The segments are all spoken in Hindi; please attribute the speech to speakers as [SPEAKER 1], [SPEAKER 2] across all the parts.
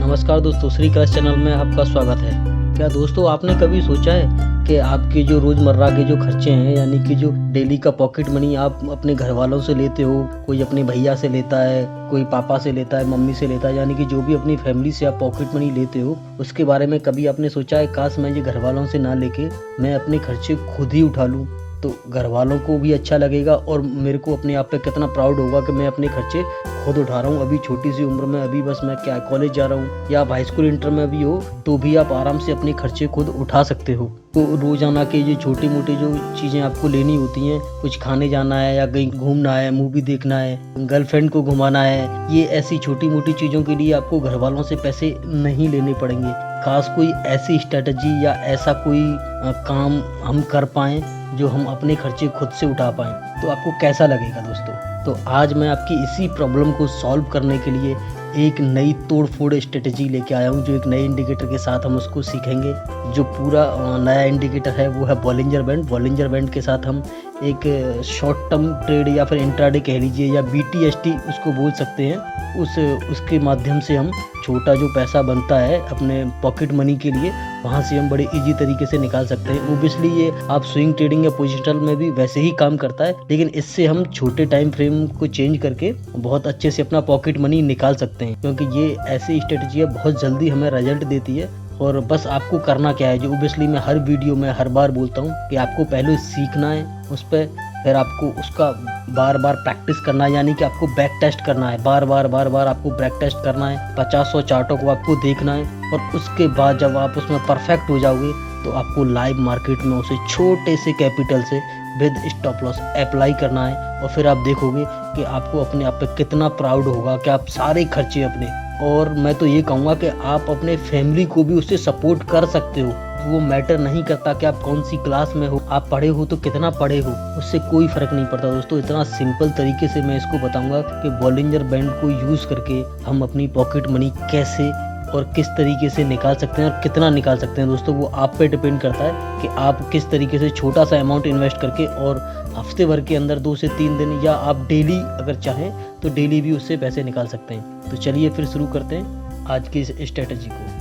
[SPEAKER 1] नमस्कार दोस्तों, श्री कृष्ण चैनल में आपका स्वागत है। क्या दोस्तों आपने कभी सोचा है कि आपके जो रोज़मर्रा के जो खर्चे हैं, यानी कि जो डेली का पॉकेट मनी आप अपने घर वालों से लेते हो, कोई अपने भैया से लेता है, कोई पापा से लेता है, मम्मी से लेता है, यानी कि जो भी अपनी फैमिली से आप पॉकेट मनी लेते हो, उसके बारे में कभी आपने सोचा है काश मैं ये घर वालों से ना लेके मैं अपने खर्चे खुद ही उठा लूँ। तो घर वालों को भी अच्छा लगेगा और मेरे को अपने आप पे कितना प्राउड होगा कि मैं अपने खर्चे खुद उठा रहा हूँ। अभी छोटी सी उम्र में, अभी बस मैं क्या कॉलेज जा रहा हूँ या आप हाई स्कूल इंटर में भी हो, तो भी आप आराम से अपने खर्चे खुद उठा सकते हो। तो रोजाना के ये छोटी मोटी जो चीज़ें आपको लेनी होती हैं, कुछ खाने जाना है या कहीं घूमना है, मूवी देखना है, गर्लफ्रेंड को घुमाना है, ये ऐसी छोटी मोटी चीज़ों के लिए आपको घर वालों से पैसे नहीं लेने पड़ेंगे। खास कोई ऐसी स्ट्रेटजी या ऐसा कोई काम हम कर पाएँ जो हम अपने खर्चे खुद से उठा पाएँ, तो आपको कैसा लगेगा दोस्तों। तो आज मैं आपकी इसी प्रॉब्लम को सॉल्व करने के लिए एक नई तोड़ फोड़ स्ट्रेटजी लेके आया हूँ, जो एक नए इंडिकेटर के साथ हम उसको सीखेंगे। जो पूरा नया इंडिकेटर है वो है बॉलिंजर बैंड। बॉलिंजर बैंड के साथ हम एक शॉर्ट टर्म ट्रेड या फिर इंट्राडे कह लीजिए या BTST उसको बोल सकते हैं, उसके माध्यम से हम छोटा जो पैसा बनता है अपने पॉकेट मनी के लिए, वहाँ से हम बड़े इजी तरीके से निकाल सकते हैं। ओबियसली ये आप स्विंग ट्रेडिंग या पोजिशनल में भी वैसे ही काम करता है, लेकिन इससे हम छोटे टाइम फ्रेम को चेंज करके बहुत अच्छे से अपना पॉकेट मनी निकाल सकते हैं, क्योंकि ये ऐसी स्ट्रेटजी है बहुत जल्दी हमें रिजल्ट देती है। और बस आपको करना क्या है, जो ओबियसली मैं हर वीडियो में हर बार बोलता हूँ कि आपको पहले सीखना है उस पर, फिर आपको उसका बार बार प्रैक्टिस करना है, यानी कि आपको बैक टेस्ट करना है, बार बार आपको बैक टेस्ट करना है, 50-100 चार्टों को आपको देखना है, और उसके बाद जब आप उसमें परफेक्ट हो जाओगे तो आपको लाइव मार्केट में उसे छोटे से कैपिटल से विद स्टॉप लॉस अप्लाई करना है। और फिर आप देखोगे कि आपको अपने आप पे कितना प्राउड होगा कि आप सारे खर्चे अपने, और मैं तो ये कहूँगा कि आप अपने फैमिली को भी उससे सपोर्ट कर सकते हो। वो मैटर नहीं करता कि आप कौन सी क्लास में हो, आप पढ़े हो तो कितना पढ़े हो, उससे कोई फर्क नहीं पड़ता दोस्तों। इतना सिंपल तरीके से मैं इसको बताऊंगा कि बॉलिंजर बैंड को यूज करके हम अपनी पॉकेट मनी कैसे और किस तरीके से निकाल सकते हैं और कितना निकाल सकते हैं दोस्तों। वो आप पे डिपेंड करता है कि आप किस तरीके से छोटा सा अमाउंट इन्वेस्ट करके और हफ्ते भर के अंदर 2 से 3 दिन या आप डेली अगर चाहें तो डेली भी उससे पैसे निकाल सकते हैं। तो चलिए फिर शुरू करते हैं आज की इस स्ट्रेटजी को।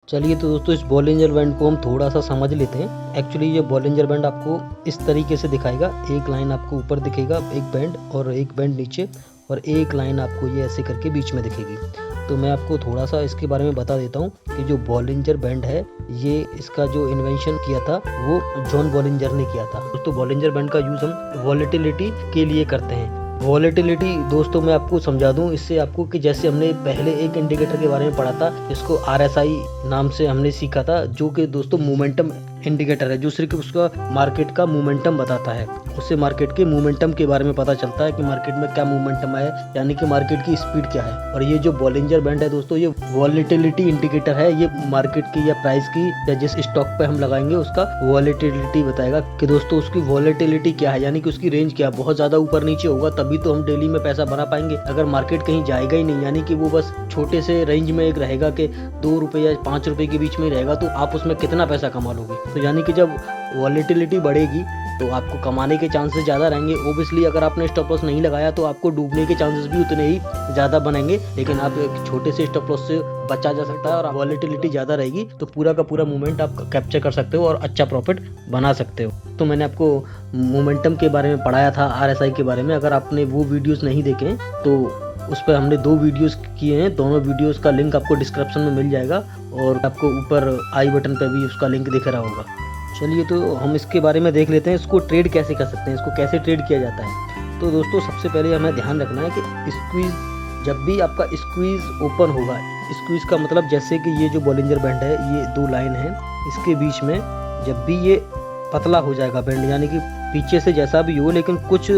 [SPEAKER 1] चलिए तो दोस्तों इस बॉलिंजर बैंड को हम थोड़ा सा समझ लेते हैं। एक्चुअली ये बॉलिंजर बैंड आपको इस तरीके से दिखाएगा, एक लाइन आपको ऊपर दिखेगा एक बैंड, और एक बैंड नीचे, और एक लाइन आपको ये ऐसे करके बीच में दिखेगी। तो मैं आपको थोड़ा सा इसके बारे में बता देता हूँ कि जो बॉलिंजर बैंड है, ये इसका जो इन्वेंशन किया था वो जॉन बॉलिंजर ने किया था। दोस्तों बॉलिंजर बैंड का यूज़ हम वॉलेटिलिटी के लिए करते हैं। वॉलेटिलिटी दोस्तों मैं आपको समझा दूं इससे आपको, कि जैसे हमने पहले एक इंडिकेटर के बारे में पढ़ा था, इसको RSI नाम से हमने सीखा था, जो कि दोस्तों मोमेंटम इंडिकेटर है, जो सिर्फ उसका मार्केट का मोमेंटम बताता है। उससे मार्केट के मोमेंटम के बारे में पता चलता है कि मार्केट में क्या मोमेंटम है, यानी कि मार्केट की स्पीड क्या है। और ये जो बॉलिंजर बैंड है दोस्तों, ये वॉलेटिलिटी इंडिकेटर है। ये मार्केट की या प्राइस की या जिस स्टॉक पे हम लगाएंगे उसका वॉलेटिलिटी बताएगा कि दोस्तों उसकी वॉलेटिलिटी क्या है, यानी कि उसकी रेंज क्या है। बहुत ज्यादा ऊपर नीचे होगा तभी तो हम डेली में पैसा बना पाएंगे। अगर मार्केट कहीं जाएगा ही नहीं, यानी कि वो बस छोटे से रेंज में एक रहेगा कि 2 रुपए या 5 रुपए के बीच में रहेगा, तो आप उसमें कितना पैसा कमा लोगे। तो यानी कि जब वॉलेटिलिटी बढ़ेगी तो आपको कमाने के चांसेस ज़्यादा रहेंगे। ओबियसली अगर आपने स्टॉप लॉस नहीं लगाया तो आपको डूबने के चांसेस भी उतने ही ज़्यादा बनेंगे, लेकिन आप एक छोटे से स्टॉप लॉस से बचा जा सकता है और वॉलेटिलिटी ज़्यादा रहेगी तो पूरा का पूरा मूवमेंट आप कैप्चर कर सकते हो और अच्छा प्रॉफिट बना सकते हो। तो मैंने आपको मोमेंटम के बारे में पढ़ाया था, RSI के बारे में। अगर आपने वो वीडियोज़ नहीं देखे तो उस पर हमने 2 वीडियोस किए हैं। दोनों वीडियोस का लिंक आपको डिस्क्रिप्शन में मिल जाएगा और आपको ऊपर आई बटन पर भी उसका लिंक दिख रहा होगा। चलिए तो हम इसके बारे में देख लेते हैं, इसको ट्रेड कैसे कर सकते हैं, इसको कैसे ट्रेड किया जाता है। तो दोस्तों सबसे पहले हमें ध्यान रखना है कि स्क्वीज, जब भी आपका स्क्वीज ओपन होगा, स्क्वीज का मतलब जैसे कि ये जो बॉलिंजर बैंड है, ये 2 लाइन है, इसके बीच में जब भी ये पतला हो जाएगा बैंड, यानी कि पीछे से जैसा भी हो, लेकिन कुछ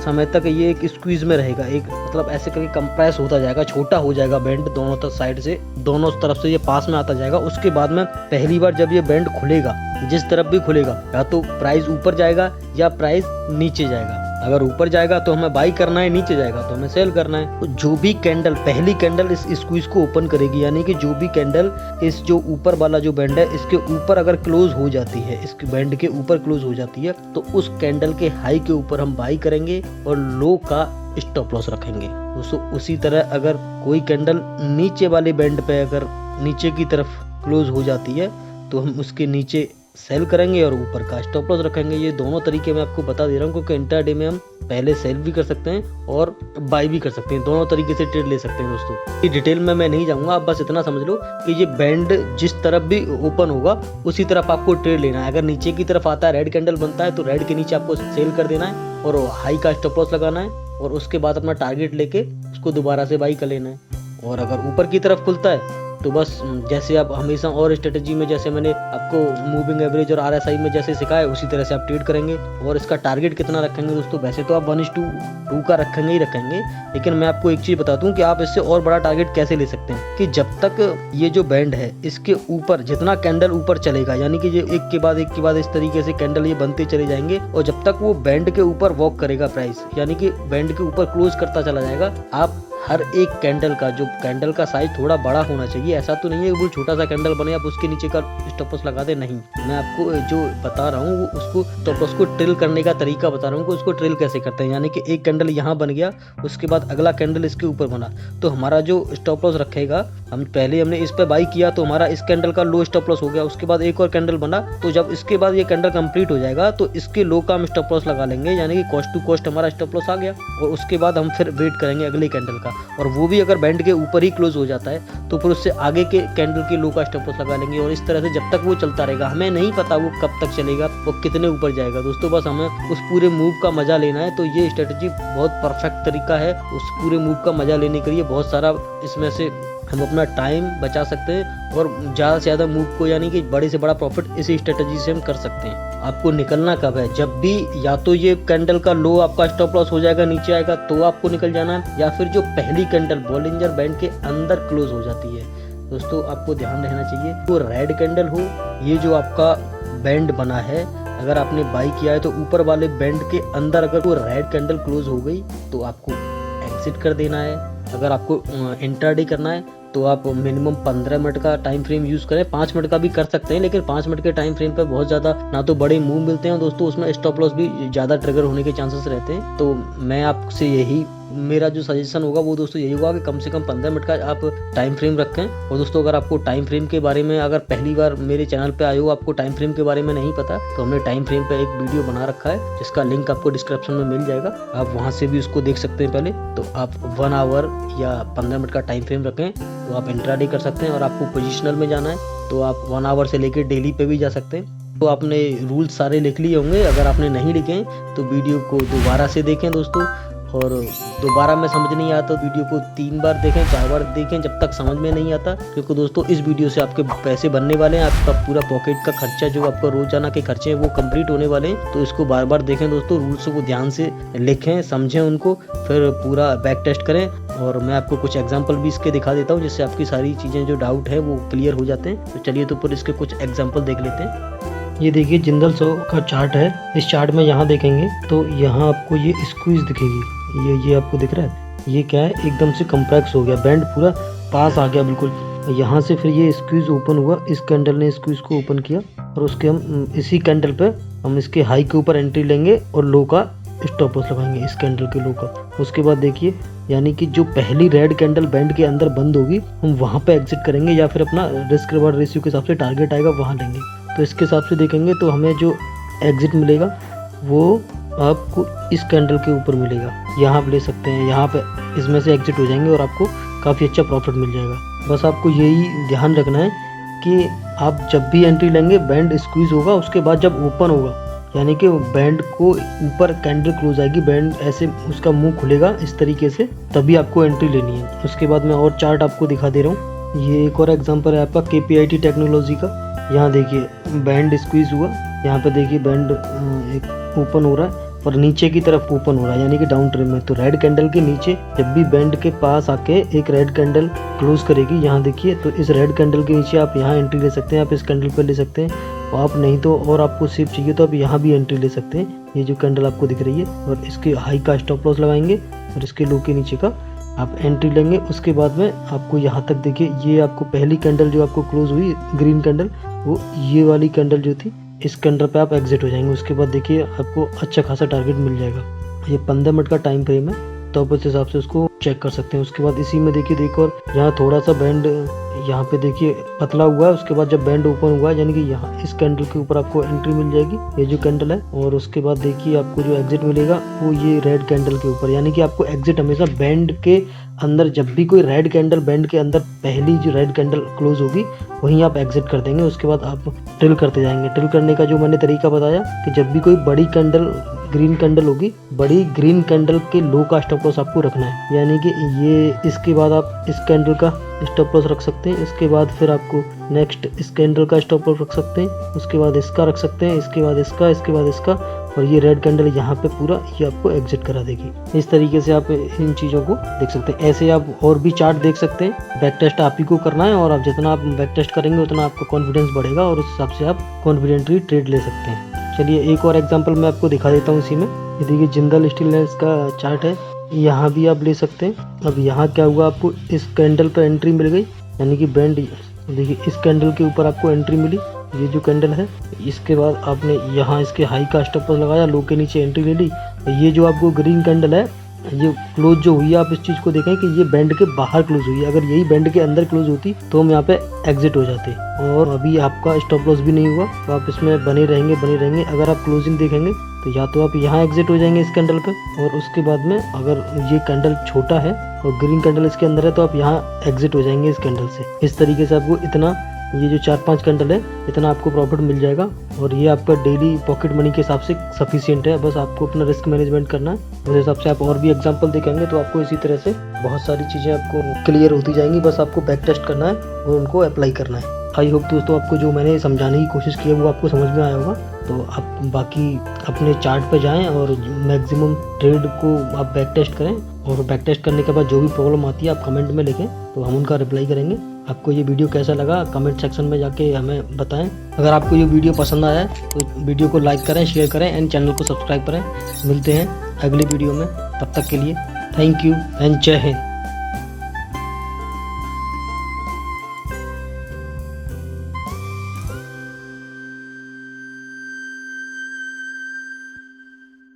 [SPEAKER 1] समय तक ये एक स्क्वीज में रहेगा, एक मतलब ऐसे करके कंप्रेस होता जाएगा, छोटा हो जाएगा बैंड, दोनों तरफ साइड से, दोनों तरफ से ये पास में आता जाएगा। उसके बाद में पहली बार जब ये बैंड खुलेगा, जिस तरफ भी खुलेगा, या तो प्राइस ऊपर जाएगा या प्राइस नीचे जाएगा। अगर ऊपर जाएगा तो हमें बाई करना है, नीचे जाएगा तो हमें सेल करना है। तो जो भी कैंडल, पहली कैंडल इस स्क्वीज को ओपन करेगी, यानी कि जो भी कैंडल इस जो ऊपर वाला जो बैंड है इसके ऊपर अगर क्लोज हो जाती है, इसके बैंड के ऊपर क्लोज हो जाती है, तो उस कैंडल के हाई के ऊपर हम बाई करेंगे और लो का स्टॉप लॉस रखेंगे दोस्तों। उसी तरह अगर कोई कैंडल नीचे वाले बैंड पे अगर नीचे की तरफ क्लोज हो जाती है तो हम उसके नीचे सेल करेंगे और ऊपर का स्टॉप लॉस रखेंगे। ये दोनों तरीके मैं आपको बता दे रहा हूँ, क्योंकि इंट्राडे में हम पहले सेल भी कर सकते हैं और बाई भी कर सकते हैं, दोनों तरीके से ट्रेड ले सकते हैं दोस्तों। ये डिटेल में मैं नहीं जाऊंगा, आप बस इतना समझ लो कि ये बैंड जिस तरफ भी ओपन होगा उसी तरफ आपको ट्रेड लेना है। अगर नीचे की तरफ आता है, रेड कैंडल बनता है, तो रेड के नीचे आपको सेल कर देना है और हाई का स्टॉप लॉस लगाना है और उसके बाद अपना टारगेट लेके उसको दोबारा से बाई कर लेना है। और अगर ऊपर की तरफ खुलता है तो बस जैसे आप हमेशा और स्ट्रेटेजी में, जैसे मैंने आपको मूविंग एवरेज और RSI में जैसे सिखाया उसी तरह से आप ट्रेड करेंगे। और इसका टारगेट कितना रखेंगे दोस्तों, वैसे तो आप 1:2 का रखेंगे ही रखेंगे, लेकिन मैं आपको एक चीज बताता हूँ कि आप इससे और बड़ा टारगेट कैसे ले सकते हैं कि जब तक ये जो बैंड है इसके ऊपर जितना कैंडल ऊपर चलेगा, यानी कि ये एक के बाद इस तरीके से कैंडल ये बनते चले जाएंगे और जब तक वो बैंड के ऊपर वॉक करेगा प्राइस, यानी कि बैंड के ऊपर क्लोज करता चला जाएगा, आप हर एक कैंडल का जो कैंडल का साइज थोड़ा बड़ा होना चाहिए। ऐसा तो नहीं है कि वो छोटा सा कैंडल बने आप उसके नीचे का स्टॉप लॉस लगा दे, नहीं। मैं आपको जो बता रहा हूँ वो उसको स्टॉप लॉस को ट्रिल करने का तरीका बता रहा हूँ कि उसको ट्रिल कैसे करते हैं। यानी कि एक कैंडल यहाँ बन गया, उसके बाद अगला कैंडल इसके ऊपर बना, तो हमारा जो स्टॉप लॉस रखेगा, हमने इस पे बाई किया तो हमारा इस कैंडल का लो स्टॉप लॉस हो गया, उसके बाद एक और कैंडल बना, तो जब इसके बाद ये कैंडल कंप्लीट हो जाएगा तो इसके लो का हम स्टॉप लॉस लगा लेंगे, यानी कि कॉस्ट टू कॉस्ट हमारा स्टॉप लॉस आ गया। और उसके बाद हम फिर वेट करेंगे अगले कैंडल का, और वो भी अगर बैंड के ऊपर ही क्लोज हो जाता है तो फिर उससे आगे के कैंडल के लो का स्टॉप लॉस लगा लेंगे। और इस तरह से जब तक वो चलता रहेगा, हमें नहीं पता वो कब तक चलेगा, वो कितने ऊपर जाएगा दोस्तों, बस हमें उस पूरे मूव का मजा लेना है। तो ये स्ट्रेटजी बहुत परफेक्ट तरीका है उस पूरे मूव का मजा लेने के लिए। बहुत सारा इसमें से हम अपना टाइम बचा सकते हैं और ज़्यादा से ज़्यादा मूव को, यानी कि बड़े से बड़ा प्रॉफिट इसी स्ट्रेटजी से हम कर सकते हैं। आपको निकलना कब है, जब भी या तो ये कैंडल का लो आपका स्टॉप लॉस हो जाएगा, नीचे आएगा तो आपको निकल जाना है, या फिर जो पहली कैंडल बॉलिंजर बैंड के अंदर क्लोज हो जाती है दोस्तों, आपको ध्यान रहना चाहिए। तो रेड कैंडल हो, ये जो आपका बैंड बना है, अगर आपने बाई किया है तो ऊपर वाले बैंड के अंदर अगर वो रेड कैंडल क्लोज हो गई तो आपको एग्जिट कर देना है। अगर आपको इंट्राडे करना है तो आप मिनिमम 15 मिनट का टाइम फ्रेम यूज करें, 5 मिनट का भी कर सकते हैं, लेकिन 5 मिनट के टाइम फ्रेम पर बहुत ज्यादा ना तो बड़े मूव मिलते हैं दोस्तों, उसमें स्टॉप लॉस भी ज्यादा ट्रिगर होने के चांसेस रहते हैं। तो मैं आपसे यही, मेरा जो सजेशन होगा वो दोस्तों यही होगा कि कम से कम 15 मिनट का आप टाइम फ्रेम रखें। और दोस्तों अगर आपको टाइम फ्रेम के बारे में, अगर पहली बार मेरे चैनल पे आए हो, आपको टाइम फ्रेम के बारे में नहीं पता, तो हमने टाइम फ्रेम पे एक वीडियो बना रखा है जिसका लिंक आपको डिस्क्रिप्शन में मिल जाएगा, आप वहां से भी उसको देख सकते हैं पहले। तो आप 1 आवर या 15 मिनट का टाइम फ्रेम रखें तो आप इंट्राडे कर सकते हैं। और आपको पोजिशनल में जाना है तो आप 1 आवर से लेकर डेली पे भी जा सकते हैं। तो आपने रूल्स सारे लिख लिए होंगे, अगर आपने नहीं लिखे तो वीडियो को दोबारा से देखें दोस्तों, और दोबारा में समझ नहीं आता तो वीडियो को 3 बार देखें, 4 बार देखें, जब तक समझ में नहीं आता, क्योंकि दोस्तों इस वीडियो से आपके पैसे बनने वाले हैं, आपका पूरा पॉकेट का खर्चा जो आपका रोजाना के खर्चे हैं वो कंप्लीट होने वाले हैं। तो इसको बार बार देखें दोस्तों, रूल्स को ध्यान से लिखें, समझें उनको, फिर पूरा बैक टेस्ट करें। और मैं आपको कुछ एग्जाम्पल भी इसके दिखा देता हूँ जिससे आपकी सारी चीज़ें जो डाउट है वो क्लियर हो जाते हैं। तो चलिए तो फिर इसके कुछ एग्जाम्पल देख लेते हैं। ये देखिए जिंदल 100 का चार्ट है, इस चार्ट में यहाँ देखेंगे तो यहाँ आपको ये स्क्वीज दिखेगी, ये आपको दिख रहा है, ये क्या है, एकदम से कंप्रेस हो गया, बैंड पूरा पास आ गया बिल्कुल। यहाँ से फिर ये स्क्वीज ओपन हुआ, इस कैंडल ने स्क्वीज को ओपन किया और उसके हम इसी कैंडल पे हम इसके हाई के ऊपर एंट्री लेंगे और लो का स्टॉप लॉस लगाएंगे, इस कैंडल के लो का। उसके बाद देखिए, यानी कि जो पहली रेड कैंडल बैंड के अंदर बंद होगी हम वहाँ पे एग्जिट करेंगे, या फिर अपना रिस्क रिवार्ड रेशियो के हिसाब से टारगेट आएगा वहाँ लेंगे। तो इसके हिसाब से देखेंगे तो हमें जो एग्जिट मिलेगा वो आपको इस कैंडल के ऊपर मिलेगा, यहाँ पे ले सकते हैं, यहाँ पे इसमें से एग्जिट हो जाएंगे और आपको काफ़ी अच्छा प्रॉफिट मिल जाएगा। बस आपको यही ध्यान रखना है कि आप जब भी एंट्री लेंगे बैंड स्क्वीज होगा, उसके बाद जब ओपन होगा, यानी कि बैंड को ऊपर कैंडल क्लोज आएगी, बैंड ऐसे उसका मुंह खुलेगा इस तरीके से, तभी आपको एंट्री लेनी है। उसके बाद मैं और चार्ट आपको दिखा दे रहा हूँ। ये एक और एग्जांपल है आपका KPIT टेक्नोलॉजी का। यहाँ देखिए बैंड स्क्वीज हुआ, यहाँ पे देखिए बैंड एक ओपन हो रहा है और नीचे की तरफ ओपन हो रहा है, यानी कि डाउन ट्रेंड में। तो रेड कैंडल के नीचे जब भी बैंड के पास आके एक रेड कैंडल क्लोज करेगी, यहाँ देखिए, तो इस रेड कैंडल के नीचे आप यहाँ एंट्री ले सकते हैं, आप इस कैंडल पर ले सकते हैं। आप नहीं तो और आपको सिर्फ चाहिए तो आप यहाँ भी एंट्री ले सकते हैं। ये जो कैंडल आपको दिख रही है, और इसके हाई का स्टॉप लॉस लगाएंगे और इसके लो के नीचे का आप एंट्री लेंगे। उसके बाद में आपको यहाँ तक देखिए, ये आपको पहली कैंडल जो आपको क्लोज हुई ग्रीन कैंडल, वो ये वाली कैंडल जो थी, इस कैंडल पे आप एग्जिट हो जाएंगे। उसके बाद देखिए आपको अच्छा खासा टारगेट मिल जाएगा। ये 15 मिनट का टाइम फ्रेम है, तो आप उस हिसाब से उसको चेक कर सकते हैं। उसके बाद इसी में देखिए देखो, और यहाँ थोड़ा सा बैंड यहाँ पे देखिए पतला हुआ है। उसके बाद जब बैंड ओपन हुआ है, यानी कि यहाँ इस कैंडल के ऊपर आपको एंट्री मिल जाएगी, ये जो कैंडल है। और उसके बाद देखिए आपको जो एग्जिट मिलेगा वो ये रेड कैंडल के ऊपर, यानी कि आपको एग्जिट हमेशा बैंड के अंदर, जब भी कोई रेड कैंडल बैंड के अंदर पहली जो रेड कैंडल क्लोज होगी वहीं आप एग्जिट कर देंगे। उसके बाद आप ट्रिल करते जाएंगे। ट्रिल करने का जो मैंने तरीका बताया कि जब भी कोई बड़ी कैंडल ग्रीन कैंडल होगी, बड़ी ग्रीन कैंडल के लो का स्टॉप लॉस आपको रखना है, यानी कि ये इसके बाद आप इस कैंडल का स्टॉप लॉस रख सकते हैं। इसके बाद फिर आपको नेक्स्ट इस कैंडल का स्टॉप लॉस रख सकते हैं। उसके बाद इसका रख सकते हैं, इसके बाद इसका, इसके बाद इसका, और ये रेड कैंडल यहाँ पे पूरा ये आपको एग्जिट करा देगी। इस तरीके से आप इन चीज़ों को देख सकते हैं। ऐसे आप और भी चार्ट देख सकते हैं। बैक टेस्ट आप ही को करना है, और आप जितना आप बैक टेस्ट करेंगे उतना आपका कॉन्फिडेंस बढ़ेगा, और उस हिसाब से आप कॉन्फिडेंटली ट्रेड ले सकते हैं। चलिए एक और एग्जांपल मैं आपको दिखा देता हूँ इसी में। ये देखिए जिंदल स्टेनलेस का चार्ट है, यहाँ भी आप ले सकते हैं। अब यहाँ क्या हुआ, आपको इस कैंडल पर एंट्री मिल गई, यानी कि बैंड देखिए इस कैंडल के ऊपर आपको एंट्री मिली, ये जो कैंडल है। इसके बाद आपने यहाँ इसके हाई का स्टॉप लॉस लगाया, लो के नीचे एंट्री ले ली। ये जो आपको ग्रीन कैंडल है, ये क्लोज जो हुई है, आप इस चीज़ को देखें कि ये बैंड के बाहर क्लोज हुई है। अगर यही बैंड के अंदर क्लोज होती तो हम यहाँ पे एग्जिट हो जाते, और अभी आपका स्टॉप लॉस भी नहीं हुआ, तो आप इसमें बने रहेंगे। अगर आप क्लोजिंग देखेंगे तो या तो आप यहाँ एग्जिट हो जाएंगे इस कैंडल पे, और उसके बाद में अगर ये कैंडल छोटा है और ग्रीन कैंडल इसके अंदर है तो आप यहाँ एग्जिट हो जाएंगे इस कैंडल से। इस तरीके से आपको इतना, ये जो 4-5 कैंडल है, इतना आपको प्रॉफिट मिल जाएगा, और ये आपका डेली पॉकेट मनी के हिसाब से सफिशिएंट है। बस आपको अपना रिस्क मैनेजमेंट करना है। उस हिसाब से आप और भी एग्जांपल देखेंगे तो आपको इसी तरह से बहुत सारी चीज़ें आपको क्लियर होती जाएंगी। बस आपको बैक टेस्ट करना है और उनको अप्लाई करना है। आई होप दोस्तों आपको जो मैंने समझाने की कोशिश की है वो आपको समझ में आया होगा। तो आप बाकी अपने चार्ट पे जाएं और मैक्सिमम ट्रेड को आप बैक टेस्ट करें, और बैक टेस्ट करने के बाद जो भी प्रॉब्लम आती है आप कमेंट में लिखें, तो हम उनका रिप्लाई करेंगे। आपको ये वीडियो कैसा लगा कमेंट सेक्शन में जाके हमें बताएं। अगर आपको ये वीडियो पसंद आया है तो वीडियो को लाइक करें, शेयर करें एंड चैनल को सब्सक्राइब करें। मिलते हैं अगली वीडियो में, तब तक के लिए थैंक यू एंड जय हिंद।